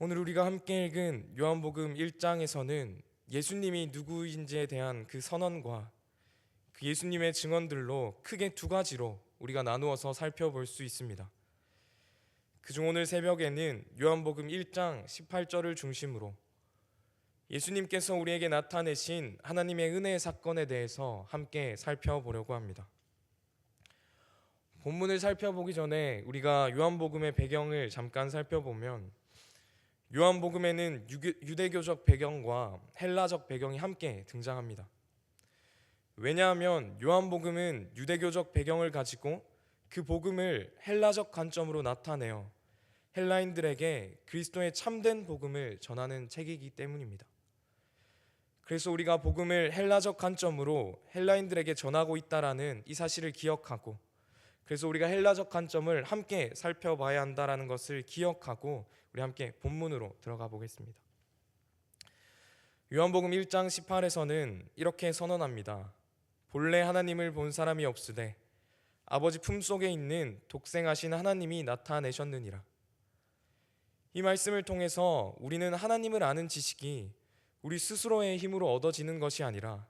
오늘 우리가 함께 읽은 요한복음 1장에서는 예수님이 누구인지에 대한 그 선언과 그 예수님의 증언들로 크게 두 가지로 우리가 나누어서 살펴볼 수 있습니다. 그중 오늘 새벽에는 요한복음 1장 18절을 중심으로 예수님께서 우리에게 나타내신 하나님의 은혜의 사건에 대해서 함께 살펴보려고 합니다. 본문을 살펴보기 전에 우리가 요한복음의 배경을 잠깐 살펴보면 요한복음에는 유대교적 배경과 헬라적 배경이 함께 등장합니다. 왜냐하면 요한복음은 유대교적 배경을 가지고 그 복음을 헬라적 관점으로 나타내어 헬라인들에게 그리스도의 참된 복음을 전하는 책이기 때문입니다. 그래서 우리가 복음을 헬라적 관점으로 헬라인들에게 전하고 있다라는 이 사실을 기억하고, 그래서 우리가 헬라적 관점을 함께 살펴봐야 한다라는 것을 기억하고 우리 함께 본문으로 들어가 보겠습니다. 요한복음 1장 18에서는 이렇게 선언합니다. 본래 하나님을 본 사람이 없으되 아버지 품속에 있는 독생하신 하나님이 나타내셨느니라. 이 말씀을 통해서 우리는 하나님을 아는 지식이 우리 스스로의 힘으로 얻어지는 것이 아니라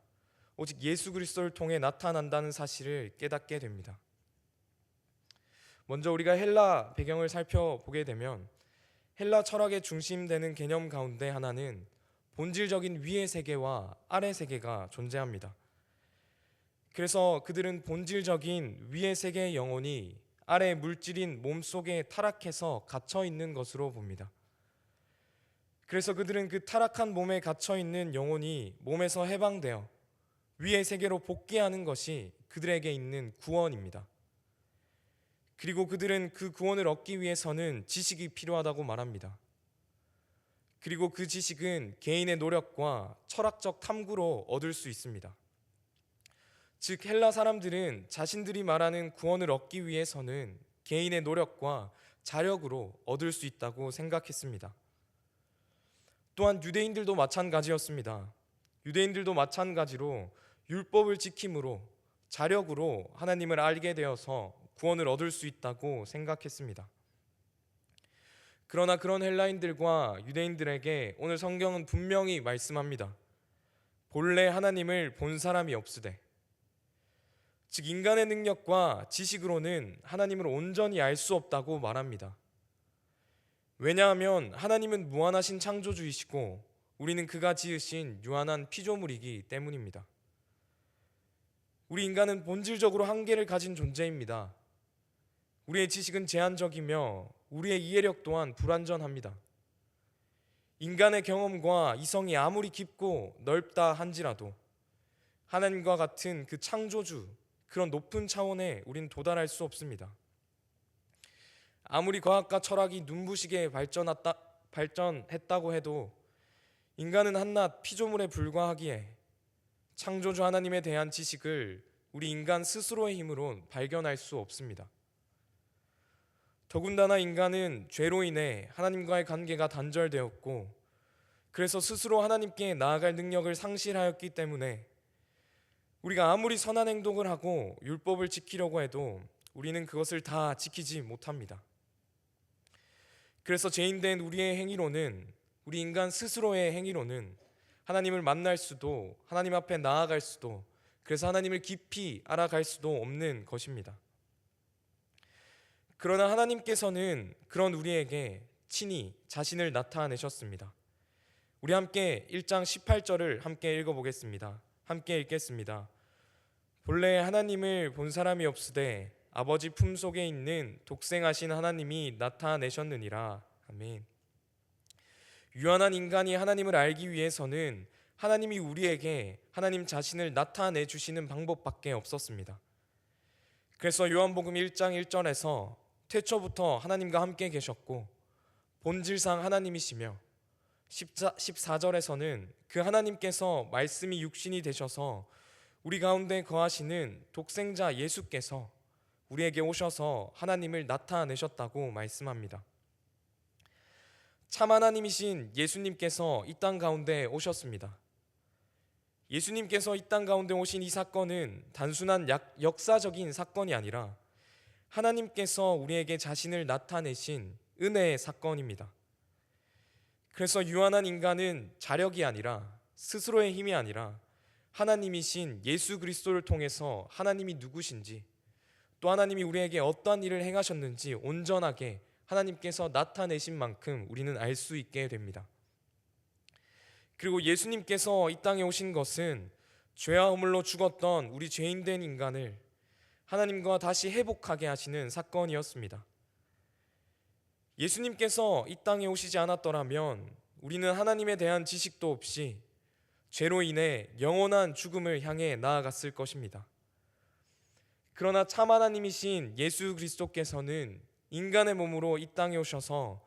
오직 예수 그리스도를 통해 나타난다는 사실을 깨닫게 됩니다. 먼저 우리가 헬라 배경을 살펴보게 되면 헬라 철학의 중심되는 개념 가운데 하나는 본질적인 위의 세계와 아래 세계가 존재합니다. 그래서 그들은 본질적인 위의 세계의 영혼이 아래 물질인 몸 속에 타락해서 갇혀 있는 것으로 봅니다. 그래서 그들은 그 타락한 몸에 갇혀 있는 영혼이 몸에서 해방되어 위의 세계로 복귀하는 것이 그들에게 있는 구원입니다. 그리고 그들은 그 구원을 얻기 위해서는 지식이 필요하다고 말합니다. 그리고 그 지식은 개인의 노력과 철학적 탐구로 얻을 수 있습니다. 즉 헬라 사람들은 자신들이 말하는 구원을 얻기 위해서는 개인의 노력과 자력으로 얻을 수 있다고 생각했습니다. 또한 유대인들도 마찬가지였습니다. 유대인들도 마찬가지로 율법을 지킴으로 자력으로 하나님을 알게 되어서 구원을 얻을 수 있다고 생각했습니다. 그러나 그런 헬라인들과 유대인들에게 오늘 성경은 분명히 말씀합니다. 본래 하나님을 본 사람이 없으되, 즉 인간의 능력과 지식으로는 하나님을 온전히 알 수 없다고 말합니다. 왜냐하면 하나님은 무한하신 창조주이시고 우리는 그가 지으신 유한한 피조물이기 때문입니다. 우리 인간은 본질적으로 한계를 가진 존재입니다. 우리의 지식은 제한적이며 우리의 이해력 또한 불완전합니다. 인간의 경험과 이성이 아무리 깊고 넓다 한지라도 하나님과 같은 그 창조주, 그런 높은 차원에 우리는 도달할 수 없습니다. 아무리 과학과 철학이 눈부시게 발전했다고 해도 인간은 한낱 피조물에 불과하기에 창조주 하나님에 대한 지식을 우리 인간 스스로의 힘으로 발견할 수 없습니다. 더군다나 인간은 죄로 인해 하나님과의 관계가 단절되었고, 그래서 스스로 하나님께 나아갈 능력을 상실하였기 때문에 우리가 아무리 선한 행동을 하고 율법을 지키려고 해도 우리는 그것을 다 지키지 못합니다. 그래서 죄인된 우리의 행위로는, 우리 인간 스스로의 행위로는 하나님을 만날 수도, 하나님 앞에 나아갈 수도, 그래서 하나님을 깊이 알아갈 수도 없는 것입니다. 그러나 하나님께서는 그런 우리에게 친히 자신을 나타내셨습니다. 우리 함께 1장 18절을 함께 읽어보겠습니다. 함께 읽겠습니다. 본래 하나님을 본 사람이 없으되 아버지 품속에 있는 독생하신 하나님이 나타내셨느니라. 아멘. 유한한 인간이 하나님을 알기 위해서는 하나님이 우리에게 하나님 자신을 나타내 주시는 방법밖에 없었습니다. 그래서 요한복음 1장 1절에서 태초부터 하나님과 함께 계셨고 본질상 하나님이시며, 14절에서는 그 하나님께서 말씀이 육신이 되셔서 우리 가운데 거하시는 독생자 예수께서 우리에게 오셔서 하나님을 나타내셨다고 말씀합니다. 참 하나님이신 예수님께서 이 땅 가운데 오셨습니다. 예수님께서 이 땅 가운데 오신 이 사건은 단순한 역사적인 사건이 아니라 하나님께서 우리에게 자신을 나타내신 은혜의 사건입니다. 그래서 유한한 인간은 자력이 아니라 스스로의 힘이 아니라 하나님이신 예수 그리스도를 통해서 하나님이 누구신지, 또 하나님이 우리에게 어떠한 일을 행하셨는지 온전하게 하나님께서 나타내신 만큼 우리는 알 수 있게 됩니다. 그리고 예수님께서 이 땅에 오신 것은 죄와 허물로 죽었던 우리 죄인된 인간을 하나님과 다시 회복하게 하시는 사건이었습니다. 예수님께서 이 땅에 오시지 않았더라면 우리는 하나님에 대한 지식도 없이 죄로 인해 영원한 죽음을 향해 나아갔을 것입니다. 그러나 참 하나님이신 예수 그리스도께서는 인간의 몸으로 이 땅에 오셔서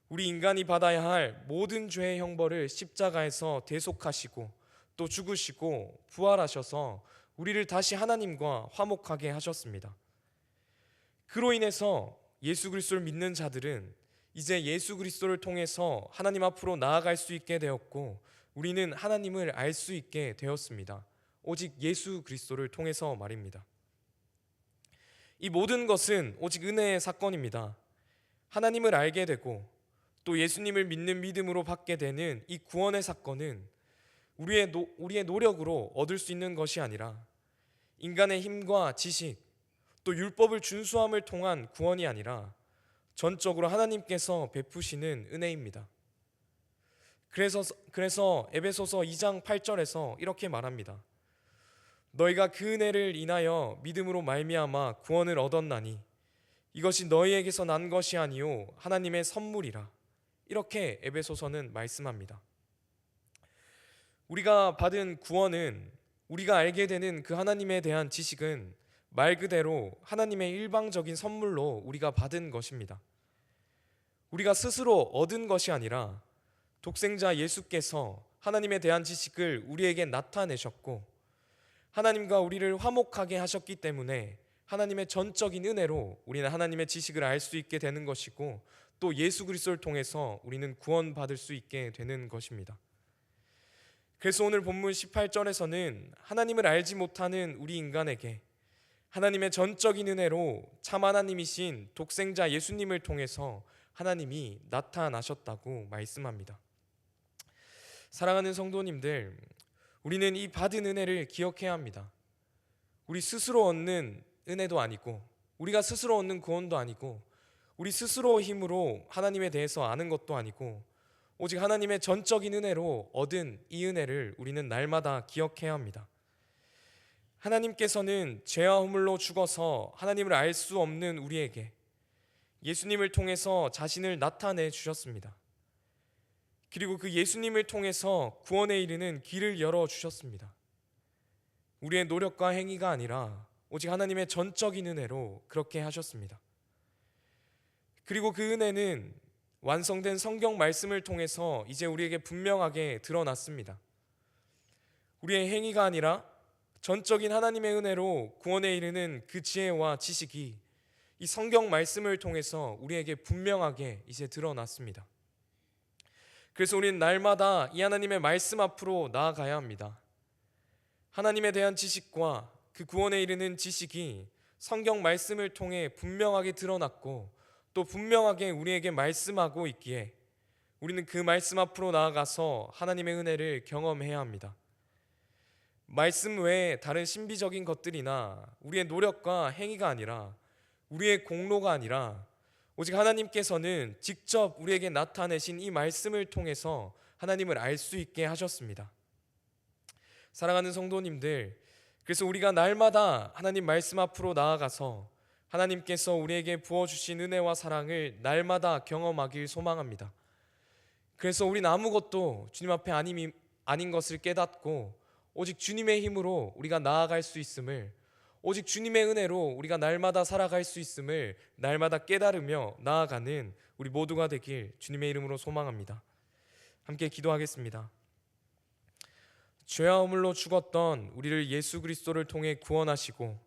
우리 인간이 받아야 할 모든 죄의 형벌을 십자가에서 대속하시고 또 죽으시고 부활하셔서 우리를 다시 하나님과 화목하게 하셨습니다. 그로 인해서 예수 그리스도를 믿는 자들은 이제 예수 그리스도를 통해서 하나님 앞으로 나아갈 수 있게 되었고 우리는 하나님을 알 수 있게 되었습니다. 오직 예수 그리스도를 통해서 말입니다. 이 모든 것은 오직 은혜의 사건입니다. 하나님을 알게 되고 또 예수님을 믿는 믿음으로 받게 되는 이 구원의 사건은 우리의 노력으로 얻을 수 있는 것이 아니라 인간의 힘과 지식 또 율법을 준수함을 통한 구원이 아니라 전적으로 하나님께서 베푸시는 은혜입니다. 그래서 에베소서 2장 8절에서 이렇게 말합니다. 너희가 그 은혜를 인하여 믿음으로 말미암아 구원을 얻었나니 이것이 너희에게서 난 것이 아니요 하나님의 선물이라. 이렇게 에베소서는 말씀합니다. 우리가 받은 구원은, 우리가 알게 되는 그 하나님에 대한 지식은 말 그대로 하나님의 일방적인 선물로 우리가 받은 것입니다. 우리가 스스로 얻은 것이 아니라 독생자 예수께서 하나님에 대한 지식을 우리에게 나타내셨고 하나님과 우리를 화목하게 하셨기 때문에 하나님의 전적인 은혜로 우리는 하나님의 지식을 알 수 있게 되는 것이고 또 예수 그리스도를 통해서 우리는 구원받을 수 있게 되는 것입니다. 그래서 오늘 본문 18절에서는 하나님을 알지 못하는 우리 인간에게 하나님의 전적인 은혜로 참 하나님이신 독생자 예수님을 통해서 하나님이 나타나셨다고 말씀합니다. 사랑하는 성도님들, 우리는 이 받은 은혜를 기억해야 합니다. 우리 스스로 얻는 은혜도 아니고 우리가 스스로 얻는 구원도 아니고 우리 스스로 힘으로 하나님에 대해서 아는 것도 아니고 오직 하나님의 전적인 은혜로 얻은 이 은혜를 우리는 날마다 기억해야 합니다. 하나님께서는 죄와 허물로 죽어서 하나님을 알 수 없는 우리에게 예수님을 통해서 자신을 나타내 주셨습니다. 그리고 그 예수님을 통해서 구원에 이르는 길을 열어주셨습니다. 우리의 노력과 행위가 아니라 오직 하나님의 전적인 은혜로 그렇게 하셨습니다. 그리고 그 은혜는 완성된 성경 말씀을 통해서 이제 우리에게 분명하게 드러났습니다. 우리의 행위가 아니라 전적인 하나님의 은혜로 구원에 이르는 그 지혜와 지식이 이 성경 말씀을 통해서 우리에게 분명하게 이제 드러났습니다. 그래서 우리는 날마다 이 하나님의 말씀 앞으로 나아가야 합니다. 하나님에 대한 지식과 그 구원에 이르는 지식이 성경 말씀을 통해 분명하게 드러났고 또 분명하게 우리에게 말씀하고 있기에 우리는 그 말씀 앞으로 나아가서 하나님의 은혜를 경험해야 합니다. 말씀 외에 다른 신비적인 것들이나 우리의 노력과 행위가 아니라 우리의 공로가 아니라 오직 하나님께서는 직접 우리에게 나타내신 이 말씀을 통해서 하나님을 알 수 있게 하셨습니다. 사랑하는 성도님들, 그래서 우리가 날마다 하나님 말씀 앞으로 나아가서 하나님께서 우리에게 부어주신 은혜와 사랑을 날마다 경험하길 소망합니다. 그래서 우리는 아무것도 주님 앞에 아닌 것을 깨닫고 오직 주님의 힘으로 우리가 나아갈 수 있음을, 오직 주님의 은혜로 우리가 날마다 살아갈 수 있음을 날마다 깨달으며 나아가는 우리 모두가 되길 주님의 이름으로 소망합니다. 함께 기도하겠습니다. 죄와 허물로 죽었던 우리를 예수 그리스도를 통해 구원하시고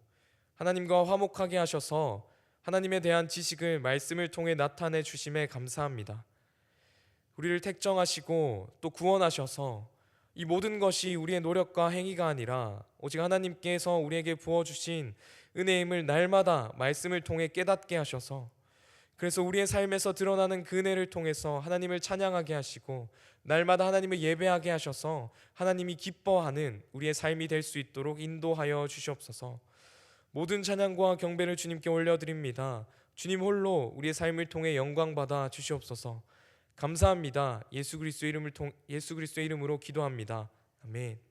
하나님과 화목하게 하셔서 하나님에 대한 지식을 말씀을 통해 나타내 주심에 감사합니다. 우리를 택정하시고 또 구원하셔서 이 모든 것이 우리의 노력과 행위가 아니라 오직 하나님께서 우리에게 부어주신 은혜임을 날마다 말씀을 통해 깨닫게 하셔서 그래서 우리의 삶에서 드러나는 그 은혜를 통해서 하나님을 찬양하게 하시고 날마다 하나님을 예배하게 하셔서 하나님이 기뻐하는 우리의 삶이 될 수 있도록 인도하여 주시옵소서. 모든 찬양과 경배를 주님께 올려드립니다. 주님 홀로 우리의 삶을 통해 영광 받아 주시옵소서. 감사합니다. 예수 그리스도의 이름으로 기도합니다. 아멘.